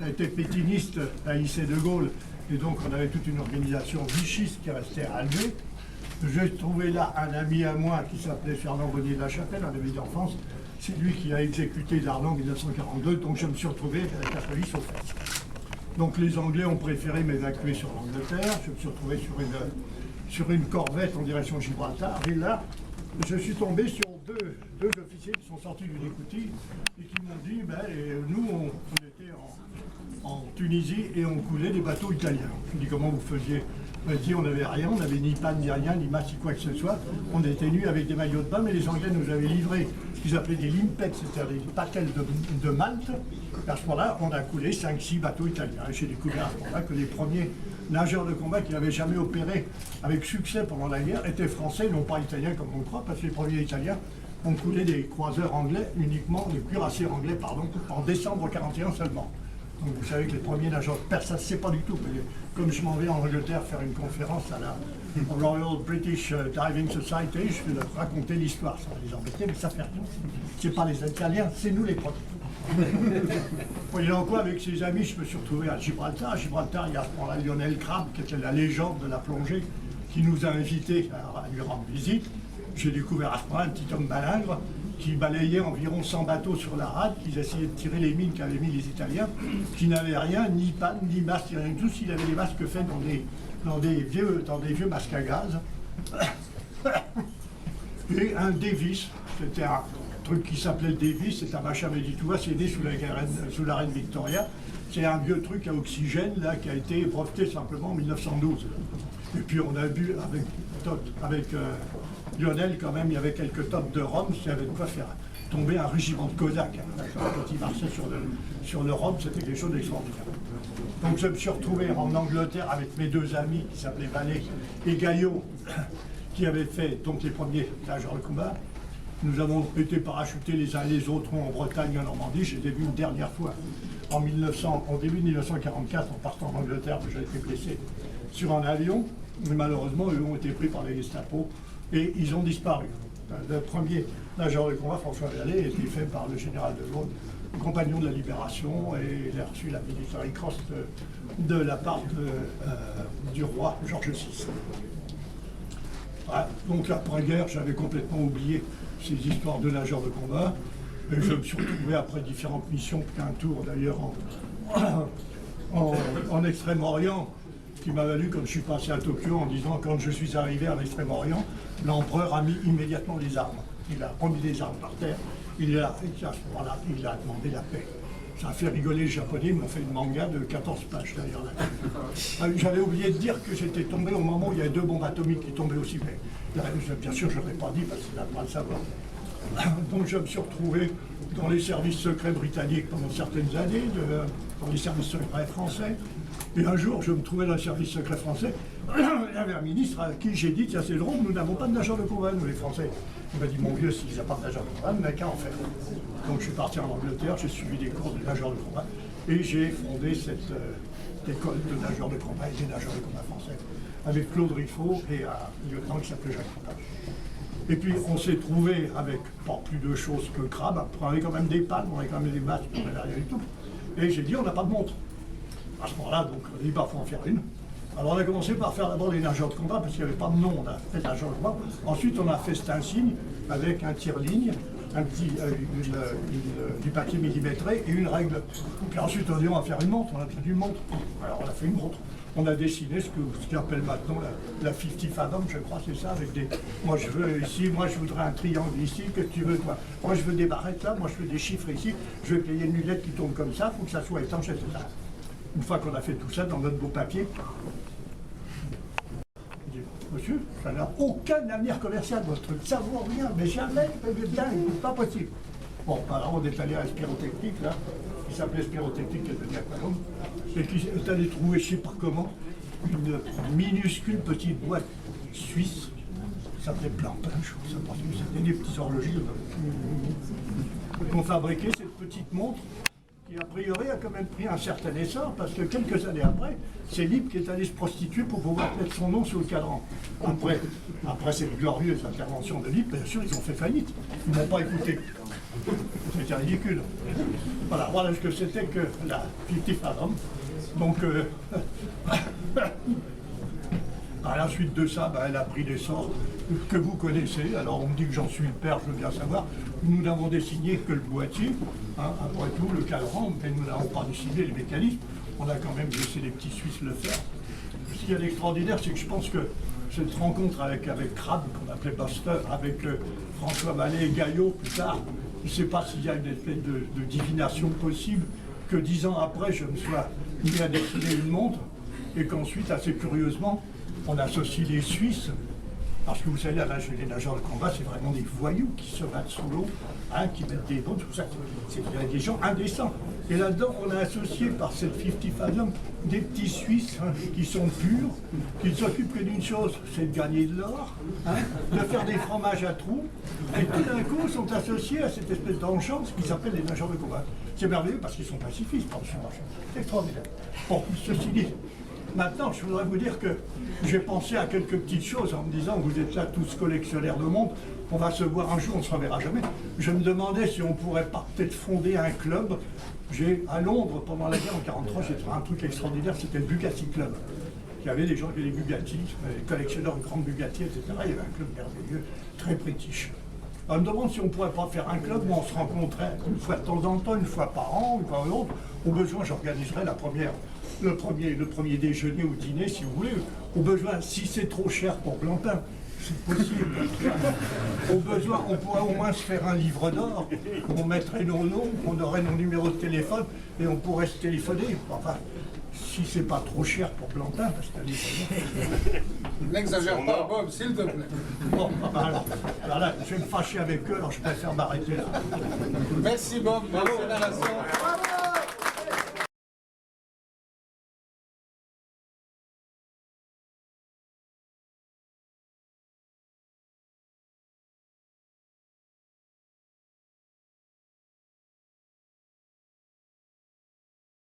était pétiniste, haïssait De Gaulle, et donc on avait toute une organisation vichiste qui restait à Alger. J'ai trouvé là un ami à moi qui s'appelait Fernand Bonnier de la Chapelle, un ami d'enfance. C'est lui qui a exécuté Darlan en 1942, donc je me suis retrouvé avec la police aux fesses. Donc les Anglais ont préféré m'évacuer sur l'Angleterre. Je me suis retrouvé sur une corvette en direction de Gibraltar. Et là, je suis tombé sur deux officiers qui sont sortis du Découti et qui m'ont dit, nous, on était en Tunisie et on coulait des bateaux italiens. Je dis, comment vous faisiez? On m'a dit, on n'avait rien, on n'avait ni panne, ni rien, ni masse, ni quoi que ce soit. On était nus avec des maillots de bain, mais les Anglais nous avaient livré ce qu'ils appelaient des limpets, c'est-à-dire des patelles de Malte. Et à ce moment-là, on a coulé 5-6 bateaux italiens. Et j'ai découvert à ce moment-là que les premiers nageurs de combat qui n'avaient jamais opéré avec succès pendant la guerre étaient français, non pas italiens comme on croit, parce que les premiers italiens ont coulé des croiseurs anglais uniquement, des cuirassiers anglais, pardon, en décembre 1941 seulement. Donc vous savez que les premiers nageurs, ça ne sait pas du tout, mais comme je m'en vais en Angleterre faire une conférence à la Royal British Diving Society, je vais leur raconter l'histoire, ça va les embêter, mais ça fait rien. C'est pas les Italiens, c'est nous les premiers. Voyez quoi, avec ses amis, je me suis retrouvé à Gibraltar. À Gibraltar, il y a à ce moment-là Lionel Crabb, qui était la légende de la plongée, qui nous a invités à lui rendre visite. J'ai découvert à ce moment-là un petit homme malingre qui balayait environ 100 bateaux sur la rade, qui essayaient de tirer les mines qu'avaient mis les Italiens, qui n'avaient rien, ni panne, ni masque, ni rien du tout, s'il avait des masques faits dans des vieux masques à gaz. Et un Davis, c'était un truc qui s'appelait le Davis, c'est un machin méditois, c'est né sous la reine Victoria. C'est un vieux truc à oxygène là, qui a été breveté simplement en 1912. Et puis on a bu avec Lionel quand même, il y avait quelques tonnes de rhum, qui avait de quoi faire tomber un régiment de Cosaques. Quand il marchait sur le rhum, c'était quelque chose d'extraordinaire. Donc je me suis retrouvé en Angleterre avec mes deux amis qui s'appelaient Vallée et Gaillot, qui avaient fait donc les premiers nageurs de combat. Nous avons été parachutés les uns et les autres en Bretagne et en Normandie. Je les ai vus une dernière fois en début de 1944 en partant d'Angleterre, où j'avais été blessé sur un avion. Mais malheureusement, eux ont été pris par les Gestapo et ils ont disparu. Le premier nageur de combat, François Vallée, a été fait par le général de Gaulle, compagnon de la Libération, et il a reçu la Military Cross de la part du roi Georges VI. Voilà. Donc après-guerre, j'avais complètement oublié ces histoires de nageurs de combat. Et je me suis retrouvé après différentes missions, un tour d'ailleurs en Extrême-Orient, qui m'a valu, comme je suis passé à Tokyo, en disant quand je suis arrivé en Extrême-Orient, l'empereur a mis immédiatement les armes. Il a remis les armes par terre, il a demandé la paix. Ça a fait rigoler les Japonais, ils m'ont fait une manga de 14 pages d'ailleurs. J'avais oublié de dire que j'étais tombé au moment où il y avait 2 bombes atomiques qui tombaient aussi. Mais bien sûr, je ne l'aurais pas dit parce qu'il n'a pas le savoir. Donc je me suis retrouvé dans les services secrets britanniques pendant certaines années, dans les services secrets français. Et un jour, je me trouvais dans le service secret français. Il y avait un ministre à qui j'ai dit, tiens, c'est drôle, nous n'avons pas de nageurs de combat, nous les Français. Il m'a dit, mon vieux, s'ils n'ont pas de nageurs de combat, mais qu'à en faire. Donc je suis parti en Angleterre, j'ai suivi des cours de nageurs de combat et j'ai fondé cette école de nageurs de combat et des nageurs de combat français avec Claude Riffaut et un lieutenant qui s'appelait Jacques Potage. Et puis on s'est trouvé avec pas plus de choses que crabe, on avait quand même des palmes, on avait quand même des masques, on avait rien du tout. Et j'ai dit, on n'a pas de montre. À ce moment-là, donc, on a dit, bah, faut en faire une. Alors on a commencé par faire d'abord les nageurs de combat, parce qu'il n'y avait pas de nom, on a fait nageurs de combat. Ensuite, on a fait cet insigne avec un tire-ligne, du papier millimétré et une règle. Puis ensuite, on a dit, on va faire une montre, on a fait une montre. Alors on a fait une montre. On a dessiné ce qu'on appelle maintenant la 50 Fathom, je crois, c'est ça, avec des... Moi je veux ici, moi je voudrais un triangle ici, que tu veux toi. Moi je veux des barrettes là, moi je veux des chiffres ici, je veux payer une lunette qui tourne comme ça, il faut que ça soit étanche, etc. Une fois qu'on a fait tout ça dans notre beau papier, je dis, monsieur, ça n'a aucun avenir commercial, votre truc, ça vaut rien, mais jamais, bien, pas possible. Bon, alors on est allé à Spirotechnique, là, qui s'appelait Spirotechnique, qui est devenu Aqualum, et qui est allé trouver, je ne sais pas comment, une minuscule petite boîte suisse, qui s'appelait Blancpain, je crois, parce que c'était des petits horlogers qu'on fabriquait cette petite montre, qui a priori a quand même pris un certain essor, parce que quelques années après, c'est Lipp qui est allé se prostituer pour pouvoir mettre son nom sur le cadran. Après cette glorieuse intervention de Lipp, bien sûr, ils ont fait faillite. Ils ne m'ont pas écouté. C'était ridicule. Voilà ce que c'était que la 50 Fathom. Donc, à la suite de ça, elle a pris des sorts que vous connaissez. Alors on me dit que j'en suis le père, je veux bien savoir. Nous n'avons dessiné que le boîtier, après tout, le cadran, mais nous n'avons pas dessiné les mécanismes. On a quand même laissé les petits Suisses le faire. Ce qu'il y a d'extraordinaire, c'est que je pense que cette rencontre avec Crabbe, qu'on appelait Buster, avec François Vallée et Gaillot plus tard, je ne sais pas s'il y a une espèce de divination possible, que 10 ans après, je me sois mis à dessiner une montre, et qu'ensuite, assez curieusement, on associe les Suisses, parce que vous savez, les nageurs de combat, c'est vraiment des voyous qui se battent sous l'eau, qui mettent des bottes, tout ça. C'est des gens indécents. Et là-dedans, on a associé par cette 50 Fathom des petits Suisses qui sont purs, qui ne s'occupent que d'une chose, c'est de gagner de l'or, de faire des fromages à trous, et tout d'un coup sont associés à cette espèce d'enchance qui s'appelle les nageurs de combat. C'est merveilleux parce qu'ils sont pacifistes, c'est extraordinaire. Bon, ceci dit, maintenant, je voudrais vous dire que j'ai pensé à quelques petites choses en me disant, vous êtes là tous collectionneurs de montres, on va se voir un jour, on ne se reverra jamais. Je me demandais si on pourrait pas peut-être fonder un club. À Londres, pendant la guerre en 1943, j'ai trouvé un truc extraordinaire, c'était le Bugatti Club. Il y avait des gens qui avaient des Bugatti, des collectionneurs de grandes Bugatti, etc. Il y avait un club merveilleux, très british. On me demande si on ne pourrait pas faire un club où on se rencontrait une fois de temps en temps, une fois par an, une fois par l'autre. Au besoin, j'organiserai le premier déjeuner ou dîner, si vous voulez. Au besoin, si c'est trop cher pour Plantin, c'est possible. Au besoin, on pourrait au moins se faire un livre d'or. On mettrait nos noms, on aurait nos numéros de téléphone et on pourrait se téléphoner. Enfin, si c'est pas trop cher pour Plantin, parce que n'exagère pas, Bob, s'il te plaît. Bon, alors là, je vais me fâcher avec eux, alors je préfère m'arrêter là. Merci, Bob. Merci, Narration.